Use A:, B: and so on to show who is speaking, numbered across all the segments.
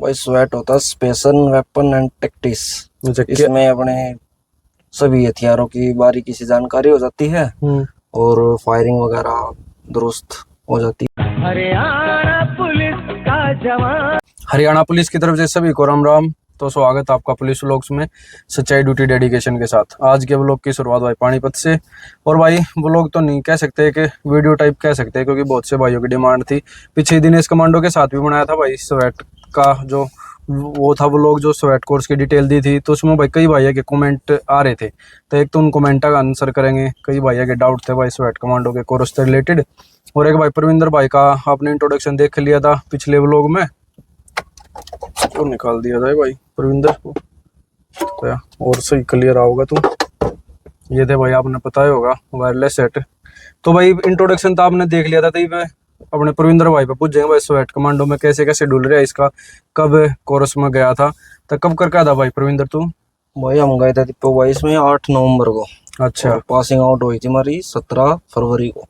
A: भाई स्वेट होता है स्पेशल वेपन एंड टैक्टिक्स। इसमें अपने सभी हथियारों की बारीकी से जानकारी हो जाती है और फायरिंग वगैरह दुरुस्त हो जाती है।
B: हरियाणा पुलिस की तरफ से सभी को राम राम। तो स्वागत आपका पुलिस व्लॉग्स में सच्चाई ड्यूटी डेडिकेशन के साथ। आज के व्लॉग की शुरुआत भाई पानीपत से। और भाई व्लॉग तो नहीं कह सकते कि वीडियो टाइप कह सकते हैं, क्योंकि बहुत से भाइयों की डिमांड थी। पिछले दिन इस कमांडो के साथ भी बनाया था भाई स्वेट का जो वो था व्लॉग, जो स्वेट कोर्स की डिटेल दी थी। तो उसमें भाई कई भाइयों के कमेंट आ रहे थे, तो एक तो उन कमेंटा का आंसर करेंगे। कई भाइयों के डाउट थे भाई स्वेट कमांडो के कोर्स से रिलेटेड। और एक भाई प्रविंदर भाई का आपने इंट्रोडक्शन देख लिया था पिछले व्लॉग में, तो निकाल दिया था भाई प्रविंदर को, तो और सही क्लियर आओगा तू। ये थे भाई आपने पता ही होगा वायरलेस सेट। तो भाई इंट्रोडक्शन तो आपने देख लिया था, तो ये अपने प्रविंदर भाई पे पूछ जाएंगे भाई स्वेट कमांडो में कैसे कैसे शेड्यूल रहा है इसका, कब कोर्स में गया था, तो कब करके आया था भाई प्रविंदर तू?
A: भाई हम गए थे तो भाई इसमें 8 नवंबर को।
B: अच्छा,
A: पासिंग आउट हुई थी हमारी 17 फरवरी को।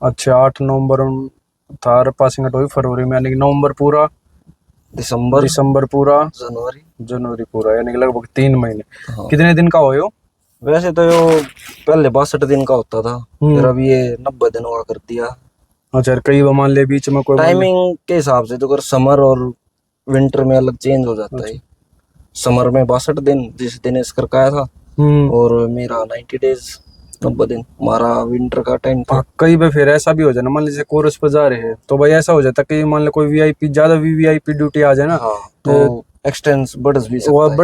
B: अच्छा 8 नवंबर था, पासिंग आउट हुई फरवरी में, यानी कि नवंबर पूरा, दिसंबर पूरा, जनवरी पूरा, यानी कि लगभग 3 महीने।
A: हाँ।
B: कितने दिन का हो यो?
A: वैसे तो यो पहले 62 दिन का होता था, फिर अब ये 90 दिन का कर दिया।
B: अच्छा, कई मान ले बीच में कोई
A: टाइमिंग के हिसाब से, तो अगर समर और विंटर में अलग चेंज हो जाता है। समर में 62 दिन जिस दिन इसकर का आया था, और मेरा 90 डेज 90 दिन हमारा विंटर का टाइम था।
B: कई बार फिर ऐसा भी हो जाए ना, मान लीजिए कोर्स पे जा रहे हैं तो भाई ऐसा हो जाता है कि मान लो कोई वीआईपी ज्यादा वीआईपी ड्यूटी आ जाए ना,
A: हाँ, तो एक्सटेंस बढ़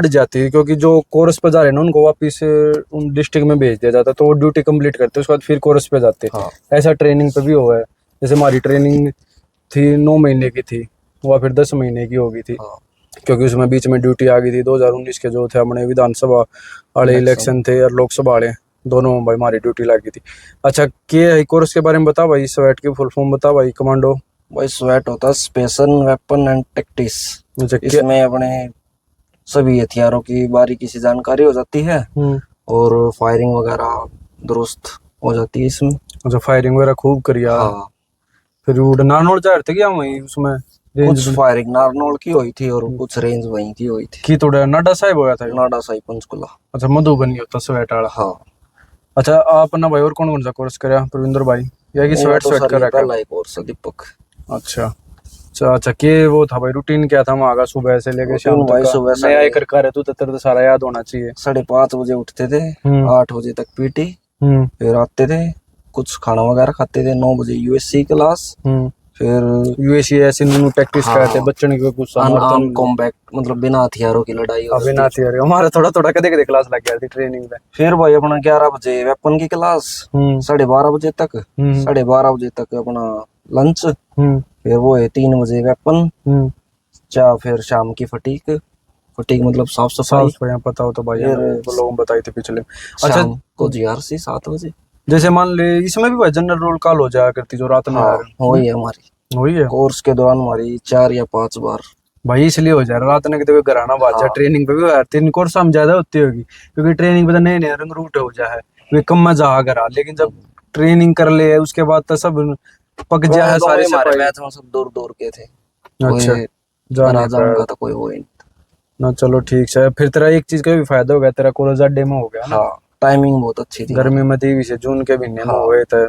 B: जाती है, क्योंकि जो कोर्स पे जा रहे हैं ना उनको वापिस उन डिस्ट्रिक्ट में भेज दिया जाता है, तो वो ड्यूटी कंप्लीट करते हैं, उसके बाद फिर कोर्स पे जाते हैं। ऐसा ट्रेनिंग पे भी हुआ है। जैसे हमारी ट्रेनिंग थी 9 महीने की थी, वह फिर 10 महीने की हो गई थी, क्योंकि उसमें बीच में ड्यूटी आ गई थी। 2019 के जो थे अपने विधानसभा वाले इलेक्शन थे और लोकसभा वाले, दोनों में भाई हमारी ड्यूटी लगी थी। अच्छा, के कोर्स के बारे में बता भाई, स्वेट की फुल फॉर्म बता भाई कमांडो।
A: भाई स्वेट होता है स्पेशल वेपन एंड टैक्टिक्स। इसमें अपने सभी हथियारों की बारीकी से जानकारी हो जाती है और फायरिंग वगैरह दुरुस्त हो जाती है इसमें।
B: अच्छा, फायरिंग वगैरह खूब करिया।
A: हाँ।
B: फिर नारनौल जा रहे थे क्या वहीं उसमें?
A: कुछ फायरिंग नारनौल की हुई थी और कुछ रेंज वहीं की हुई थी।
B: की थोड़ा नाडा साहिब होया था?
A: नाडा साहिब पंचकुला।
B: अच्छा, मधुबनी होता स्वेट वाला।
A: हाँ।
B: अच्छा, आप ना भाई और कौन कौन सा कोर्स कराया प्रविंदर भाई, या कि स्वेट करा?
A: पहला ही कोर्स दीपक।
B: अच्छा अच्छा, के वो था भाई रूटीन क्या था वहाँ का सुबह से लेके शाम
A: भाई
B: तक?
A: सुबह से
B: नया कर रहे तू तो सारा याद होना चाहिए।
A: 5:30 बजे उठते थे, 8 बजे तक पीटी, फिर आते थे, कुछ खाना वगैरह खाते थे। 9 बजे यूएससी क्लास, फिर
B: यूएससी ऐसे प्रैक्टिस करते बच्चन के कुछ
A: कॉम्बैक्ट, मतलब बिना हथियारों की लड़ाई।
B: बिना हथियार हमारा थोड़ा थोड़ा कदे क्लास लग गया थी ट्रेनिंग में।
A: फिर भाई अपना 11 बजे वेपन की क्लास, 12:30 बजे तक, 12:30 बजे तक अपना लंच, फिर वो है 3 बजे वेपन, फिर शाम की फटीक मतलब साफ सफाई।
B: पता हो तो भाई लोग बताए थे पिछले।
A: अच्छा, को जीआरसी 7 बजे।
B: जैसे मान ले इसमें भी भाई जनरल रोल कॉल हो जाया करती जो रात में।
A: वही है हमारी, वही है कोर्स के दौरान हमारी 4 या 5 बार
B: भाई, इसलिए हो जा रहा रात ने कितने घराना बात जा। ट्रेनिंग पे भी यार 3 कोर्स हम ज्यादा होती होगी, क्योंकि ट्रेनिंग पे तो नए नए रंग रूट हो जा है, वे कम मजा आ करा। लेकिन जब ट्रेनिंग कर ले उसके बाद तो सब पक जा है सारे।
A: हमारे मैच में सब दूर दूर के थे।
B: अच्छा,
A: जाना का तो कोई वो ही
B: ना। चलो ठीक है, फिर तेरा एक चीज का भी फायदा हो गया, तेरा कॉलेज अड्डे में हो गया ना।
A: टाइमिंग बहुत अच्छी थी।
B: गर्मी में 23 जून के महीने में हुए थे,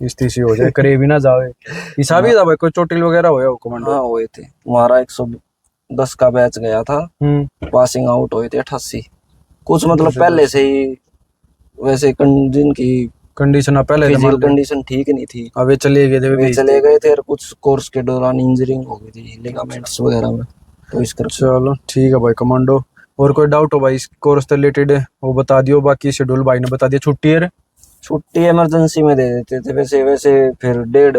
B: इस तीसी हो जाए करे भी ना जावे। हिसाब ही था भाई, कोई चोटिल वगैरह होया हो कमांडो?
A: हाँ हुए थे, हमारा 110 का बैच गया था। पासिंग आउट हुए थे 88। कुछ मतलब पहले से ही वैसे जिनकी कंडीशन पहले कंडीशन ठीक नहीं थी, अब चले गए थे और कुछ कोर्स के दौरान इंजरिंग हो गई थी लिगामेंट्स वगैरह में, तो इस करके।
B: चलो ठीक है भाई कमांडो। और कोई डाउट हो भाई इस कोर्स से रिलेटेड वो बता दियो, बाकी शेड्यूल भाई ने बता दिया।
A: छुट्टी इमरजेंसी में दे देते थे वैसे फिर 1.5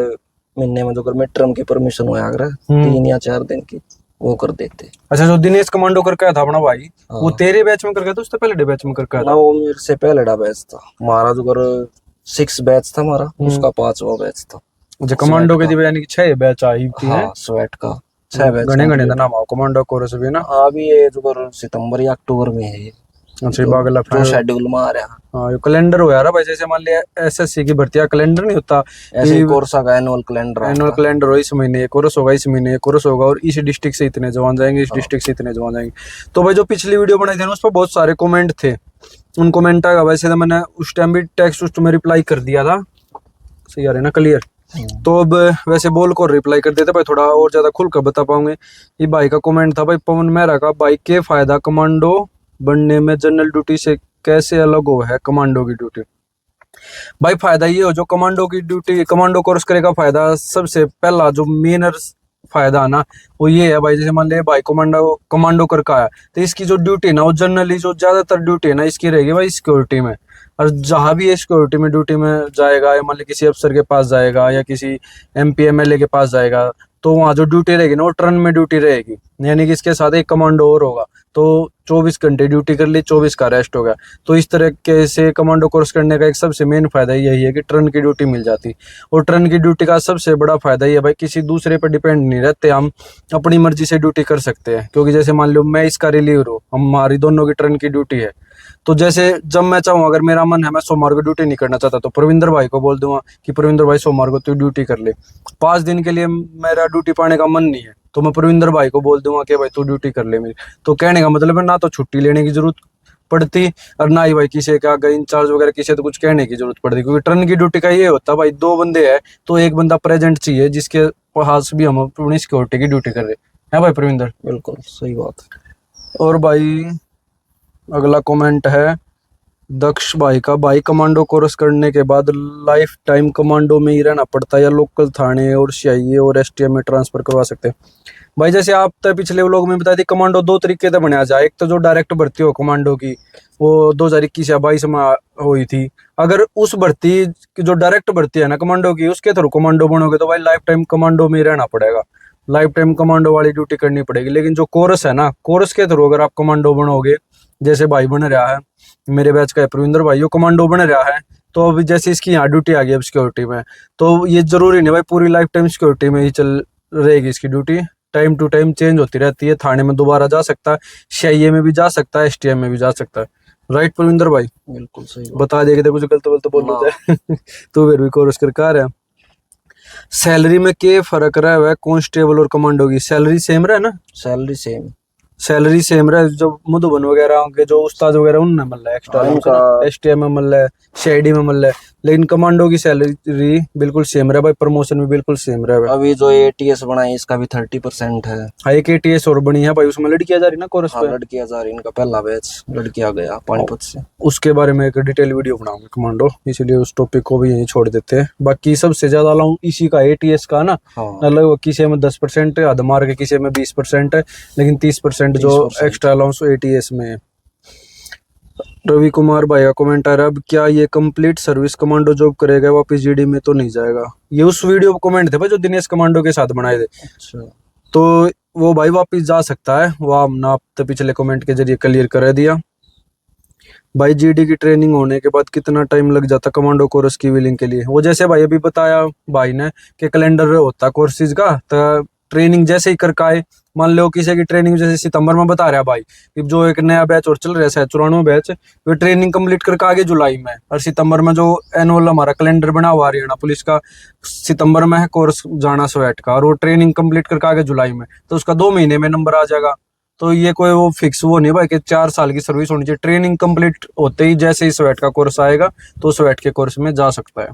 A: महीने में जो मिड टर्म की परमिशन हुआ 3 या 4 दिन की, वो कर देते।
B: अच्छा, जो दिनेश कमांडो करके आया था अपना भाई, वो तेरे बैच में करके था उससे पहले बैच में करके आया था?
A: वो मेरे से पहले बैच था हमारा, जो 6 बैच था हमारा, उसका 5वां बैच था।
B: अच्छा, कमांडो के यानी कि 6 बैच आई थी।
A: स्वेट का 6 बैच
B: गणे का नाम आओ कमांडो कोर्स भी ना।
A: अभी ये जो सितंबर या अक्टूबर में है।
B: अच्छा, बागला
A: जो शेड्यूल में आ रहा।
B: हाँ, ये कैलेंडर हो यार भाई, जैसे मान लिया एसएससी की भर्ती कैलेंडर नहीं होता,
A: ऐसे ही कोर्सा का एनुअल कैलेंडर
B: हो, इस महीने कोर्स होगा, इस महीने कोर्स होगा, और इस डिस्ट्रिक्ट से इतने जवान जाएंगे, इस डिस्ट्रिक्ट से इतने जवान जाएंगे। तो भाई जो पिछली वीडियो बनाई थी ना, उस पर बहुत सारे कमेंट थे। उन कमेंट का वैसे तो मैंने उस टाइम भी टेक्स्ट में रिप्लाई कर दिया था, सही आ रहा है ना क्लियर। तो अब वैसे बोल को रिप्लाई कर देते भाई, थोड़ा और ज्यादा खुल कर बता पाऊंगे। ये भाई का कमेंट था भाई पवन मेहरा का, भाई के फायदा कमांडो बनने में जनरल ड्यूटी से कैसे अलग हो है कमांडो की ड्यूटी। भाई फायदा ये हो, जो कमांडो की ड्यूटी कमांडो कोर्स करेगा, फायदा सबसे पहला जो मेन फायदा है ना, वो ये है भाई, जैसे मान ले भाई कमांडो करके आया, तो इसकी जो ड्यूटी है ना, वो जनरली जो ज्यादातर ड्यूटी है ना इसकी रहेगी भाई सिक्योरिटी में। और जहां भी ये सिक्योरिटी में ड्यूटी में जाएगा, या मान ली किसी अफसर के पास जाएगा, या किसी MP MLA के पास जाएगा, तो वहाँ जो ड्यूटी रहेगी ना, वो टर्न में ड्यूटी रहेगी, यानी कि इसके साथ एक कमांडो और होगा, तो 24 घंटे ड्यूटी कर ली, 24 का रेस्ट हो गया। तो इस तरह से कमांडो कोर्स करने का एक सबसे मेन फायदा यही है कि टर्न की ड्यूटी मिल जाती। और टर्न की ड्यूटी का सबसे बड़ा फायदा ये है भाई, किसी दूसरे पर डिपेंड नहीं रहते, हम अपनी मर्जी से ड्यूटी कर सकते हैं। क्योंकि जैसे मान लो मैं इसका रिलीवर हूँ, हमारी दोनों की टर्न की ड्यूटी है, तो जैसे जब मैं चाहूँ, अगर मेरा मन है मैं सोमवार को ड्यूटी नहीं करना चाहता, तो प्रविंदर भाई को बोल दूंगा कि प्रविंदर भाई सोमवार को तू ड्यूटी कर ले। 5 दिन के लिए मेरा ड्यूटी पाने का मन नहीं है, तो मैं प्रविंदर भाई को बोल दूंगा कि भाई तू ड्यूटी कर ले मेरी। तो कहने का मतलब है, ना तो छुट्टी लेने की जरूरत पड़ती, और ना ही भाई किसी का अगर इंचार्ज वगैरह किसी तो कुछ कहने की जरूरत पड़ती। क्योंकि टर्न की ड्यूटी का ये होता है भाई, 2 बंदे हैं तो एक बंदा प्रेजेंट चाहिए, जिसके पास भी हम अपनी सिक्योरिटी की ड्यूटी कर रहे हैं भाई प्रविंदर।
A: बिल्कुल सही बात।
B: और भाई अगला कमेंट है दक्ष भाई का, भाई कमांडो कोर्स करने के बाद लाइफ टाइम कमांडो में ही रहना पड़ता है, या लोकल थाने और CIA और STM में ट्रांसफर करवा सकते हैं। भाई जैसे आप तो पिछले व्लॉग में बताई थी, कमांडो 2 तरीके से बनाया जाए। एक तो जो डायरेक्ट भर्ती हो कमांडो की, वो 2021 या 22 में हुई थी। अगर उस भर्ती की जो डायरेक्ट भर्ती है ना कमांडो की, उसके थ्रू कमांडो बनोगे तो भाई लाइफ टाइम कमांडो में ही रहना पड़ेगा, लाइफ टाइम कमांडो वाली ड्यूटी करनी पड़ेगी। लेकिन जो कोर्स है ना, कोर्स के थ्रू अगर आप कमांडो बनोगे, जैसे भाई बन रहा है मेरे बैच का प्रविंदर भाई, वो कमांडो बन रहा है, तो अभी जैसे इसकी यहाँ ड्यूटी आ गई अब सिक्योरिटी में, तो ये जरूरी नहीं भाई पूरी लाइफ टाइम सिक्योरिटी में ही चल रहेगी इसकी duty. Time to time change होती रहती है, थाने में दोबारा जा सकता है, CIA में भी जा सकता है, STM में भी जा सकता है। राइट प्रविंदर भाई?
A: बिल्कुल सही।
B: बता देगा कुछ गलत वलत बोल रहा है तो फिर भी कोर्स कर रहा है। सैलरी में क्या फर्क रहा है कांस्टेबल और कमांडो की? सैलरी सेम रहा है ना? सैलरी सेम रहा है। जो मधुबन वगैरह के जो उस्ताद वगैरह उनने मिल रहा है एक्स्ट्रा, STM में मिल रहा है, CID में मिल रहा है, लेकिन कमांडो की सैलरी बिल्कुल सेम रहा है भाई, प्रमोशन भी बिल्कुल सेम रहा है।
A: अभी जो ATS बना है इसका भी 30% है।
B: हाँ, एक ATS और बनी है भाई, उसमें लड़कियां जा रही ना कोर्स पे।
A: लड़कियां जा रही, इनका पहला बैच लड़कियां गया पानीपत से।
B: उसके बारे में एक डिटेल वीडियो बनाऊंगा कमांडो, इसलिए उस टॉपिक को भी यहीं छोड़ देते हैं। बाकी सबसे ज्यादा अलाउंस इसी का ATS का ना, मतलब किसी में 10% है, आधा मार के किसी में 20% है, लेकिन 30% जो एक्स्ट्रा अलाउंस ATS में है। रवि कुमार भाई का कमेंट आ रहा है, अब क्या ये कंप्लीट सर्विस कमांडो जॉब करेगा, वापस GD में तो नहीं जाएगा? ये उस वीडियो कमेंट थे भाई जो दिनेश कमांडो के साथ बनाए थे।
A: अच्छा,
B: तो वो भाई वापस जा सकता है, वो हमने आप तो पिछले कमेंट के जरिए क्लियर कर दिया। भाई GD की ट्रेनिंग होने के बाद कितना टाइम लग जाता कमांडो कोर्स की विलिंग के लिए? वो जैसे भाई अभी बताया भाई ने कि कैलेंडर होता कोर्सेज का, तो ट्रेनिंग जैसे ही करके आए, मान लो किसी की ट्रेनिंग जैसे सितंबर में बता रहा भाई, जो एक नया बैच और चल रहा है 94 बैच, वो ट्रेनिंग कंप्लीट करके आगे जुलाई में, और सितंबर में जो एनुअल हमारा कैलेंडर बना हुआ हरियाणा पुलिस का, सितंबर में है कोर्स जाना स्वेट का, और वो ट्रेनिंग कंप्लीट करके आगे जुलाई में, तो उसका 2 महीने में नंबर आ जाएगा। तो ये कोई वो फिक्स वो नहीं भाई कि 4 साल की सर्विस होनी चाहिए। ट्रेनिंग कंप्लीट होते ही जैसे ही स्वेट का कोर्स आएगा तो स्वेट के कोर्स में जा सकता है।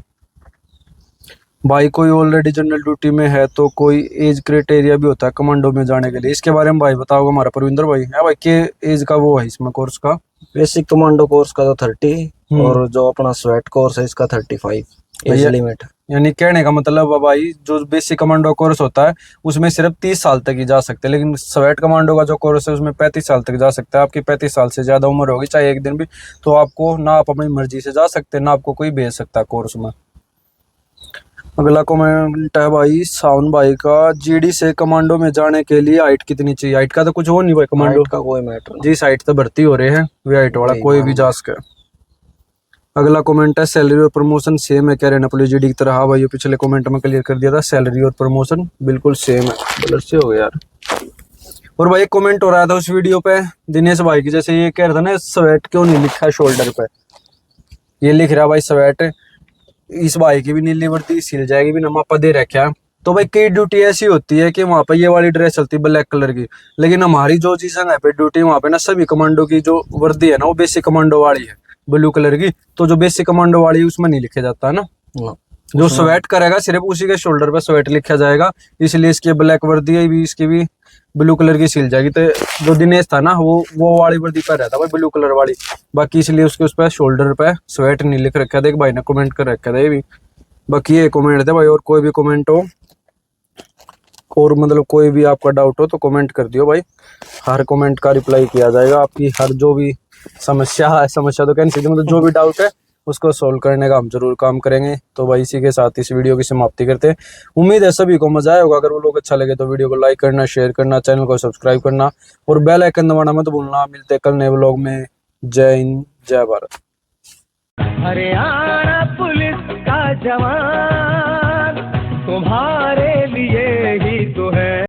B: भाई कोई ऑलरेडी जनरल ड्यूटी में है तो कोई एज क्राइटेरिया भी होता है कमांडो में जाने के लिए? इसके बारे में भाई बताओगे हमारा प्रविंदर भाई? है भाई, के एज का वो है इसमें कोर्स का?
A: बेसिक कमांडो कोर्स का तो 30, और जो अपना स्वेट कोर्स है इसका 35 एज लिमिट।
B: यानी कहने का मतलब भाई, जो बेसिक कमांडो कोर्स होता है उसमें सिर्फ 30 साल तक ही जा सकते हैं, लेकिन स्वेट कमांडो का जो कोर्स है उसमें 35 साल तक जा सकते हैं। आपकी 35 साल से ज्यादा उम्र होगी चाहे एक दिन भी, तो आपको ना आप अपनी मर्जी से जा सकते, ना आपको कोई भेज सकता कोर्स में। अगला कमेंट है भाई सावन भाई का, GD से कमांडो में जाने के लिए हाइट कितनी चाहिए? हाइट का तो कुछ हो नहीं भाई, कमांडो
A: का कोई मैटर नहीं।
B: जिस हाइट तो भर्ती हो रहे हैं वे हाइट वाला कोई भी जा सके। अगला कमेंट है, सैलरी और प्रमोशन सेम है क्या हरियाणा पुलिस GD की तरह? हाँ भाई, ये पिछले कमेंट में क्लियर कर दिया था, सैलरी और प्रमोशन बिल्कुल सेम है। ब्लर से हो गया यार। और भाई एक कमेंट हो रहा था उस वीडियो पे दिनेश भाई की, जैसे ये कह रहा था ना स्वेट क्यों नहीं लिखा है शोल्डर पे, ये लिख रहा भाई स्वेट। इस भाई की भी नीली वर्दी सिल जाएगी भी नमापा दे रखा है। तो भाई कई ड्यूटी ऐसी होती है कि वहां पे ये वाली ड्रेस चलती है ब्लैक कलर की, लेकिन हमारी जो चीज है पे ड्यूटी वहां पे ना सभी कमांडो की जो वर्दी है ना वो बेसिक कमांडो वाली है ब्लू कलर की। तो जो बेसिक कमांडो वाली है उसमें नहीं लिखा जाता है ना, जो स्वेट करेगा सिर्फ उसी के शोल्डर पे स्वेट लिखा जाएगा। इसलिए इसकी ब्लैक वर्दी है भी, इसकी भी ब्लू कलर की सिल जाएगी। तो जो दिनेश था ना वो वाली वर्दी पर रहता भाई ब्लू कलर वाली, बाकी इसलिए उसके उस पर शोल्डर पे स्वेट नहीं लिख रखा था। एक भाई ने कमेंट कर रखा था ये भी। बाकी ये कमेंट थे भाई, और कोई भी कमेंट हो और मतलब कोई भी आपका डाउट हो तो कमेंट कर दियो भाई, हर कमेंट का रिप्लाई किया जाएगा। आपकी हर जो भी समस्या है, समस्या तो कहने से मतलब जो भी डाउट है उसको सोल्व करने का हम जरूर काम करेंगे। तो भाई इसी के साथ इस वीडियो की समाप्ति करते हैं। उम्मीद है सभी को मजा आया होगा। अगर वो लोग अच्छा लगे तो वीडियो को लाइक करना, शेयर करना, चैनल को सब्सक्राइब करना और बेल आइकन दबाना मत भूलना। मिलते हैं कल नए व्लॉग में। जय हिंद, जय भारत।
C: हरियाणा पुलिस का जवान तुम्हारे लिए ही तो है।